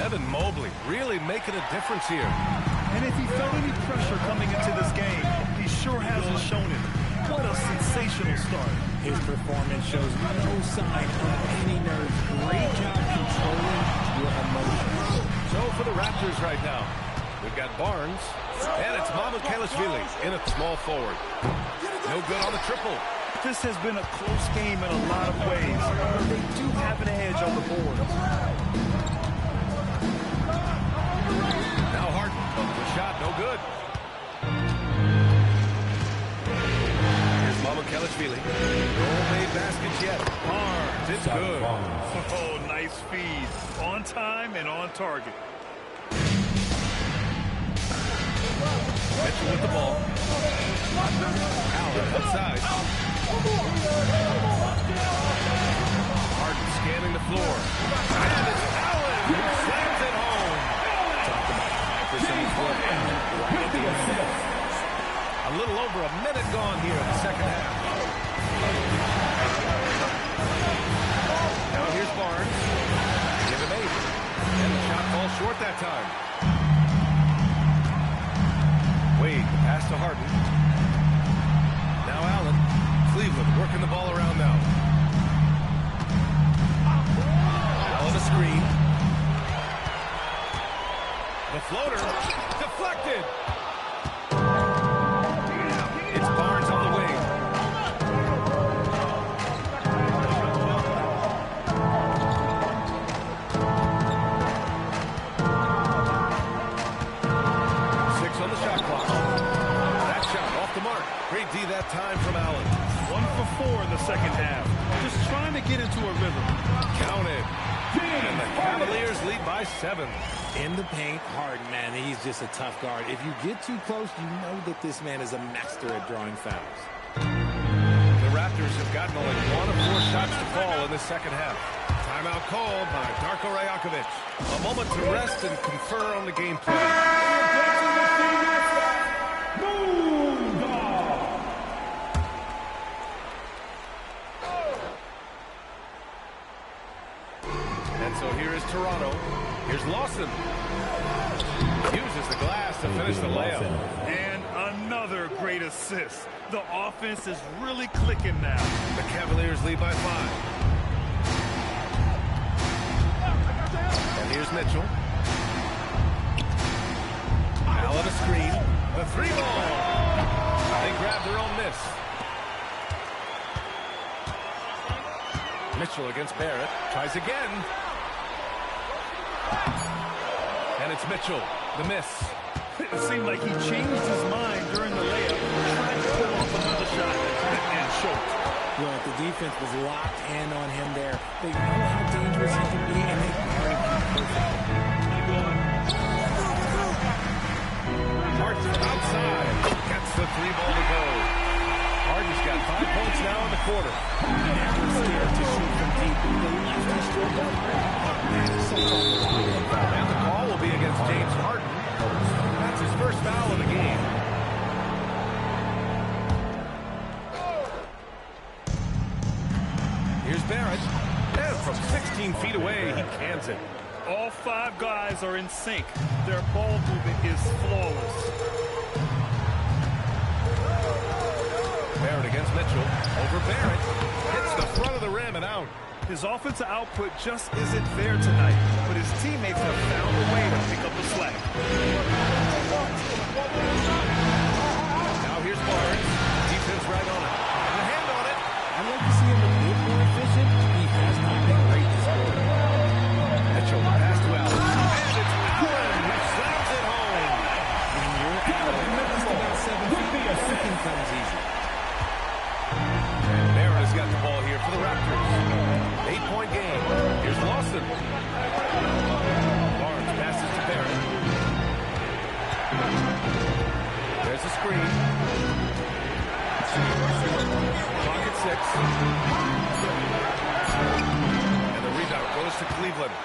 Speaker 8: Evan Mobley really making a difference here.
Speaker 9: And if he felt any pressure coming into this game, he sure hasn't shown it. What a sensational start.
Speaker 3: His performance shows no sign of any nerves. Great job controlling your emotions.
Speaker 8: So for the Raptors right now, we've got Barnes, and it's Mamukelashvili in at small forward. No good on the triple.
Speaker 9: This has been a close game in a lot of ways, but they do have an edge on the board.
Speaker 8: Now Harden, the shot, no good. Here's Mamukelashvili. No made baskets yet. Barnes, it's good.
Speaker 9: Oh, nice feed. On time and on target.
Speaker 8: Mitchell with the ball. Allen outside. Harden scanning the floor. And it's Allen who slams it home.
Speaker 3: Talk about high percentage work right at the end.
Speaker 8: A little over a minute gone here in the second half. Now here's Barnes. Give him 8. And the shot falls short that time. Wade, pass to Harden. Now Allen. Cleveland working the ball around now. Allen a screen. The floater. Deflected. It's Barnes on the wing. Six on the shot clock. That shot off the mark. Great D that time from Allen.
Speaker 9: 1 for 4 in the second half. Just trying to get into a rhythm.
Speaker 8: Counted. And the Cavaliers lead by 7.
Speaker 3: In the paint, Harden, man, he's just a tough guard. If you get too close, you know that this man is a master at drawing fouls.
Speaker 8: The Raptors have gotten only 1 of 4 shots to fall in the second half. Timeout called by Darko Rajakovic. A moment to rest and confer on the game plan. And so here is Toronto. Here's Lawson. Uses the glass to finish the layup.
Speaker 9: And another great assist. The offense is really clicking now.
Speaker 8: The Cavaliers lead by 5. And here's Mitchell. Allen a screen. The 3-ball. They grab their own miss. Mitchell against Barrett. Tries again. And it's Mitchell. The miss.
Speaker 9: It seemed like he changed his mind during the layup, trying to pull off another shot and choked.
Speaker 3: Well, the defense was locked in on him there. They know how dangerous he can be, and they guarded him perfectly.
Speaker 8: Harden from outside. Gets the 3-ball to go. Harden's got 5 points now in the quarter.
Speaker 3: Never scared to shoot from deep. The lefty stroke up.
Speaker 8: And the call will be against James Harden. That's his first foul of the game. Here's Barrett. And from 16 feet away, he cans it.
Speaker 9: All 5 guys are in sync. Their ball movement is flawless.
Speaker 8: Barrett against Mitchell. Over Barrett. Hits the front of the rim and out.
Speaker 9: His offensive output just isn't there tonight, but his teammates have found a way to pick up the slack.
Speaker 8: Now here's Barnes. Defense right on it. And a hand on it.
Speaker 3: I'd like to see him a bit more efficient. He has not been great this quarter.
Speaker 8: Mitchell, the pass to Allen. And it's Allen who slams it home.
Speaker 3: When you're Allen, just about 7 feet, everything comes easy.
Speaker 8: And Barrett has got the ball here for the Raptors. 8-point game. Here's Lawson. Barnes passes to Barrett. There's a screen. Clock at 6. And the rebound goes to Cleveland.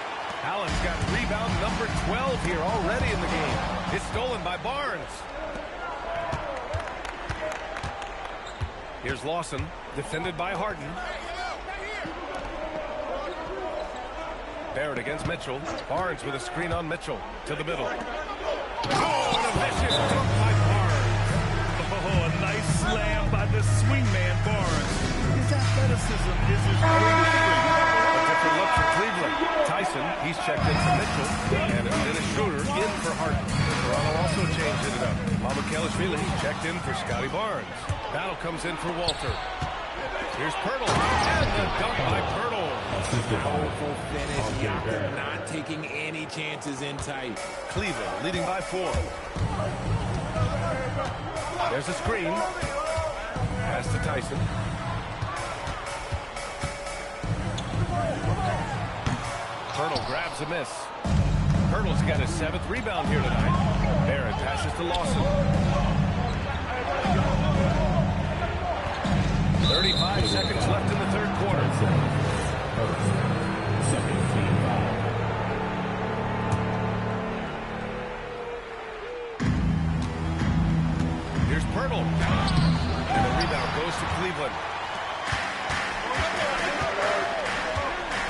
Speaker 8: Allen's got rebound number 12 here already in the game. It's stolen by Barnes. Here's Lawson, defended by Harden. Barrett against Mitchell. Barnes with a screen on Mitchell. To the middle. Oh, and a vicious dunk by Barnes.
Speaker 9: Oh, a nice slam by the swingman Barnes. His athleticism is his greatest strength.
Speaker 8: A different look for Cleveland. Tyson, he's checked in for Mitchell. And it's Dennis Schroeder in for Harden. Toronto also changed it up. Mama Kelishvili checked in for Scotty Barnes. Battle comes in for Walter. Here's Pirtle. And the dunk by Pirtle.
Speaker 3: Powerful finish. Yachter not taking any chances in tight.
Speaker 8: Cleveland leading by 4. There's a screen. Pass to Tyson. Pirtle grabs a miss. Pirtle's got his 7th rebound here tonight. Barrett passes to Lawson. 35 seconds left in the third quarter. Here's Pirtle. And the rebound goes to Cleveland.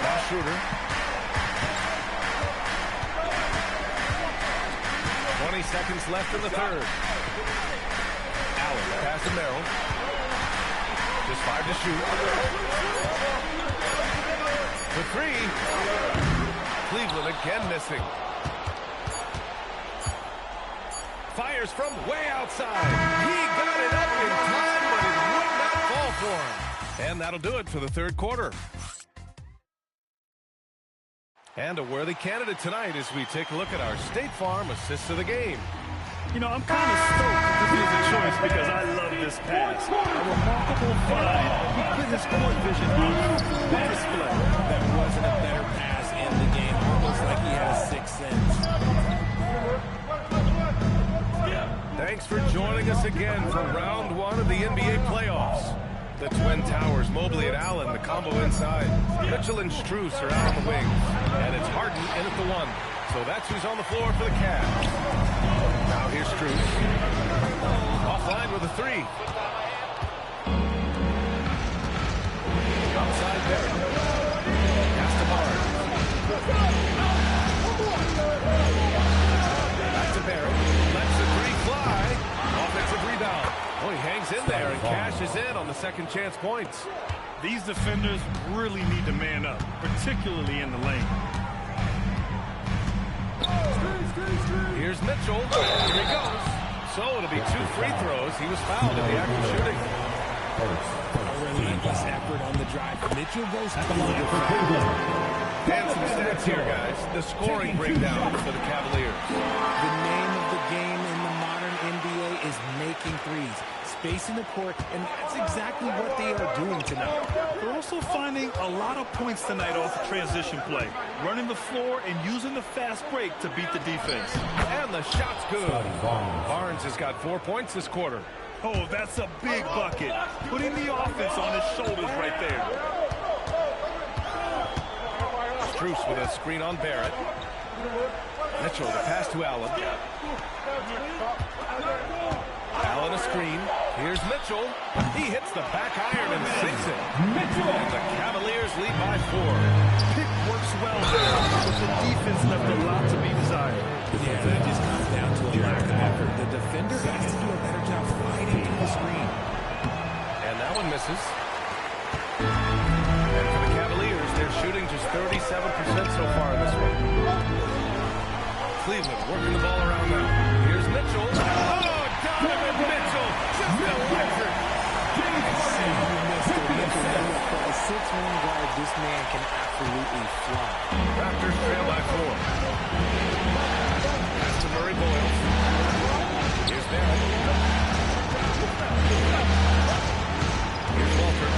Speaker 8: Now Schroeder. 20 seconds left in the third. Allen pass to Merrill. Just 5 to shoot. The 3. Cleveland again missing. Fires from way outside. He got it up in time, but it would not fall for him. And that'll do it for the third quarter. And a worthy candidate tonight as we take a look at our State Farm assists of the game.
Speaker 9: You know, I'm kind of stoked that this was a choice because I love this pass. A remarkable find. He put his court vision on full display.
Speaker 3: That wasn't a better pass in the game. Almost like he had a sixth sense.
Speaker 8: Thanks for joining us again for round one of the NBA playoffs. The Twin Towers, Mobley and Allen, the combo inside. Mitchell and Strus are out on the wings. And it's Harden in at the one. So that's who's on the floor for the Cavs. Now here's Strus. Offline with a three. Outside Barrett. Pass to Barnes. Back to Barrett. Lets the three fly. Offensive rebound. Oh, he hangs in there and cashes in on the second chance points.
Speaker 9: These defenders really need to man up, particularly in the lane.
Speaker 8: Here's Mitchell. Here he goes. So it'll be 2 free throws. He was fouled in the act of shooting.
Speaker 3: A relentless effort on the drive. Mitchell goes
Speaker 8: And some stats here, guys. The scoring breakdown for the Cavaliers.
Speaker 3: The name of the game in the modern NBA is making threes. Spacing the court, and that's exactly what they are doing tonight.
Speaker 9: They're also finding a lot of points tonight off of transition play, running the floor and using the fast break to beat the defense.
Speaker 8: And the shot's good. Barnes has got 4 points this quarter.
Speaker 9: Oh, that's a big bucket. Putting the offense on his shoulders right there.
Speaker 8: Strus with a screen on Barrett. Mitchell, the pass to Allen. Allen a screen. Here's Mitchell. He hits the back iron and sinks it. And the Cavaliers lead by 4.
Speaker 9: Pick works well there, but the defense left a lot to be desired.
Speaker 3: Yeah, that just comes down to a lack of effort. The defender has to do a better job fighting in the screen.
Speaker 8: And that one misses. And for the Cavaliers, they're shooting just 37% so far in this one. Cleveland working the ball around now. Here's Mitchell. Oh, Donovan Mitchell. Just electric.
Speaker 3: For a 6'1" guard, this man can absolutely fly.
Speaker 8: Raptors trail by 4. Pass to Murray Boyle. Here's Barrett. Here's Walter.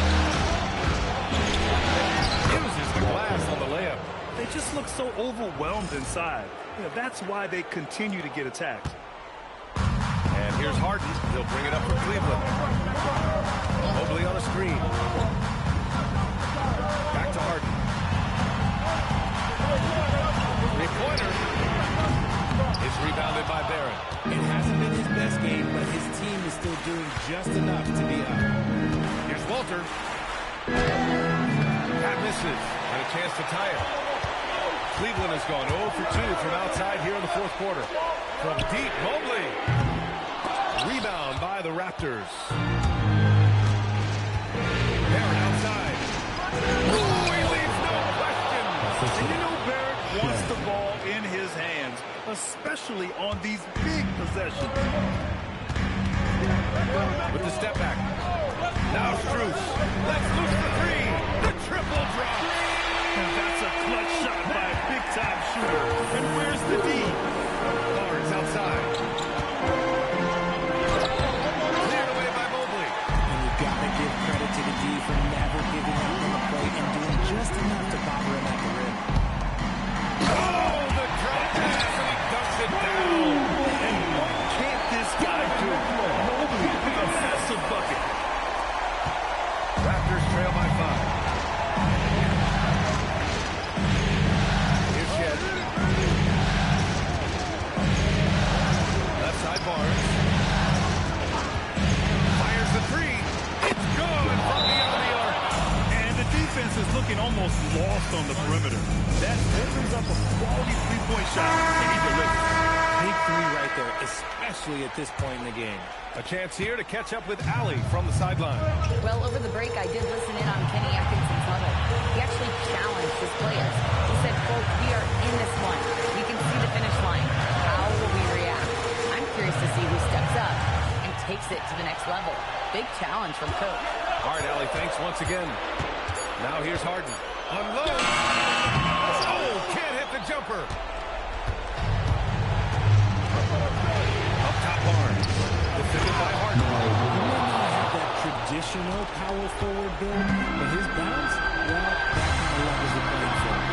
Speaker 8: Uses the glass on the layup.
Speaker 9: They just look so overwhelmed inside. You know, that's why they continue to get attacked.
Speaker 8: And here's Harden. He'll bring it up for Cleveland. Mobley on a screen. Back to Harden. Three-pointer. It's rebounded by Barrett.
Speaker 3: It hasn't been his best game, but his team is still doing just enough to be up.
Speaker 8: Here's Walter. That misses. And a chance to tie it. Cleveland has gone 0 for 2 from outside here in the fourth quarter. From deep, Mobley. Rebound by the Raptors. Barrett outside. Ooh, he leaves no question.
Speaker 9: And you know Barrett wants the ball in his hands, especially on these big possessions.
Speaker 8: With the step back. Now Strus. Let's loose the three. The triple drop.
Speaker 9: And that's a clutch shot by a big-time shooter. And where's the D?
Speaker 8: Barnes outside. Cleared away by Mobley.
Speaker 3: And you've got to give credit to the D for never giving up on the play and doing just enough to bother him at the rim.
Speaker 8: Oh, the drop pass, and he ducks it down.
Speaker 9: And what can't this guy do? Mobley with a massive bucket.
Speaker 8: Raptors trail by 5. Here's Shed. Left side Barnes. Fires the three. It's good from beyond the arc.
Speaker 9: And the defense is looking almost lost on the perimeter. That opens up a quality three-point shot, and he delivers.
Speaker 3: Big three right there, especially at this point in the game.
Speaker 8: A chance here to catch up with Allie from the sideline.
Speaker 4: Well, over the break, I did listen in on Kenny Atkinson's huddle. He actually challenged his players. He said, quote, "We are in this one. We can see the finish line. How will we react?" I'm curious to see who steps up and takes it to the next level. Big challenge from Coach.
Speaker 8: All right, Allie, thanks once again. Now here's Harden. Unload. Oh, can't hit the jumper. Up
Speaker 3: traditional power forward build, but his bounce, well, that kind of levels the playing field.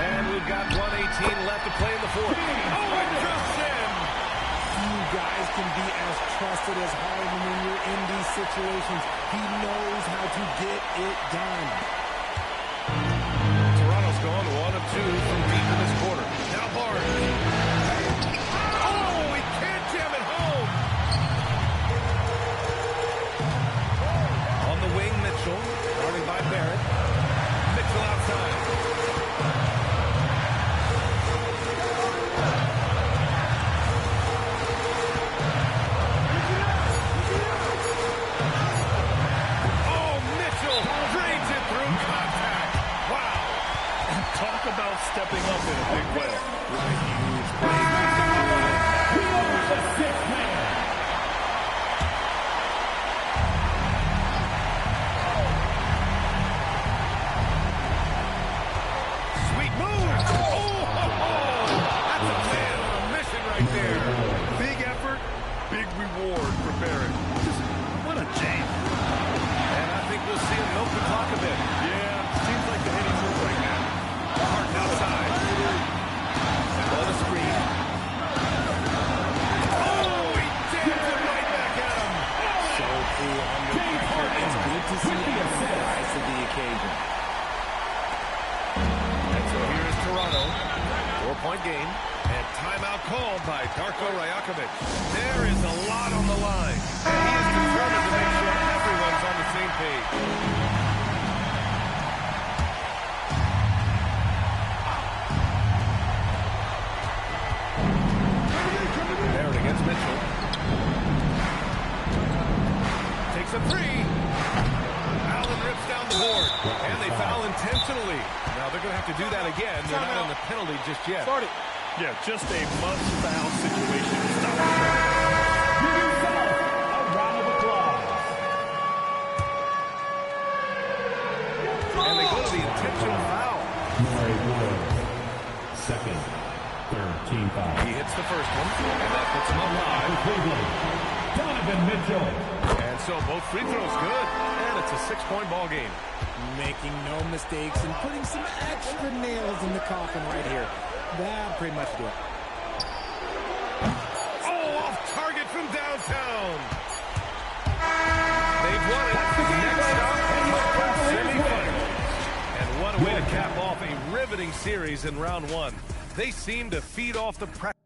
Speaker 8: And we've got 1:18 left to play in the fourth. Oh, it drops in!
Speaker 3: You guys can be as trusted as Harden when you're in these situations. He knows how to get it done.
Speaker 8: Toronto's gone 1 of 2 from deep in this quarter. Now Barnes. Oh, he can't jam it home. On the wing, Mitchell. Guarded by Barrett. Mitchell outside. Oh, Mitchell drains it through contact. Wow.
Speaker 9: Talk about stepping up in a big way.
Speaker 8: Sweet move. Oh, that's a man on a mission right there.
Speaker 9: Big effort, big reward for Barrett. Just what a jam.
Speaker 8: And I think we'll see him milk the clock a bit.
Speaker 9: Yeah, seems like the heading move right now.
Speaker 8: Harden outside. On the screen. Oh, he jams it right back at him.
Speaker 3: So cool under pressure. It's good to see him rise to the occasion.
Speaker 8: And so here's Toronto. 4-point game. And timeout called by Darko Rajakovic. There is a lot on the line. And he is determined to make sure everyone's on the same page. Barrett against Mitchell. Takes a three. Allen rips down the board. And they foul intentionally. Now they're going to have to do that again. They're not on the penalty just yet.
Speaker 9: Yeah, just a must-foul situation to stop the
Speaker 7: Give yourself a round of applause.
Speaker 8: And they go to the intentional foul.
Speaker 7: Murray Wood, second, third team foul.
Speaker 8: He hits the first one, and that puts him up high.
Speaker 7: For Cleveland, Donovan Mitchell.
Speaker 8: And so both free throws good, and it's a 6-point ball game.
Speaker 3: Making no mistakes and putting some extra nails in the coffin right here. That'll pretty much do it.
Speaker 8: Oh, off target from downtown. They've won it. Next stop, conference semifinals. And what a way to cap off a riveting series in round one. They seem to feed off the pressure.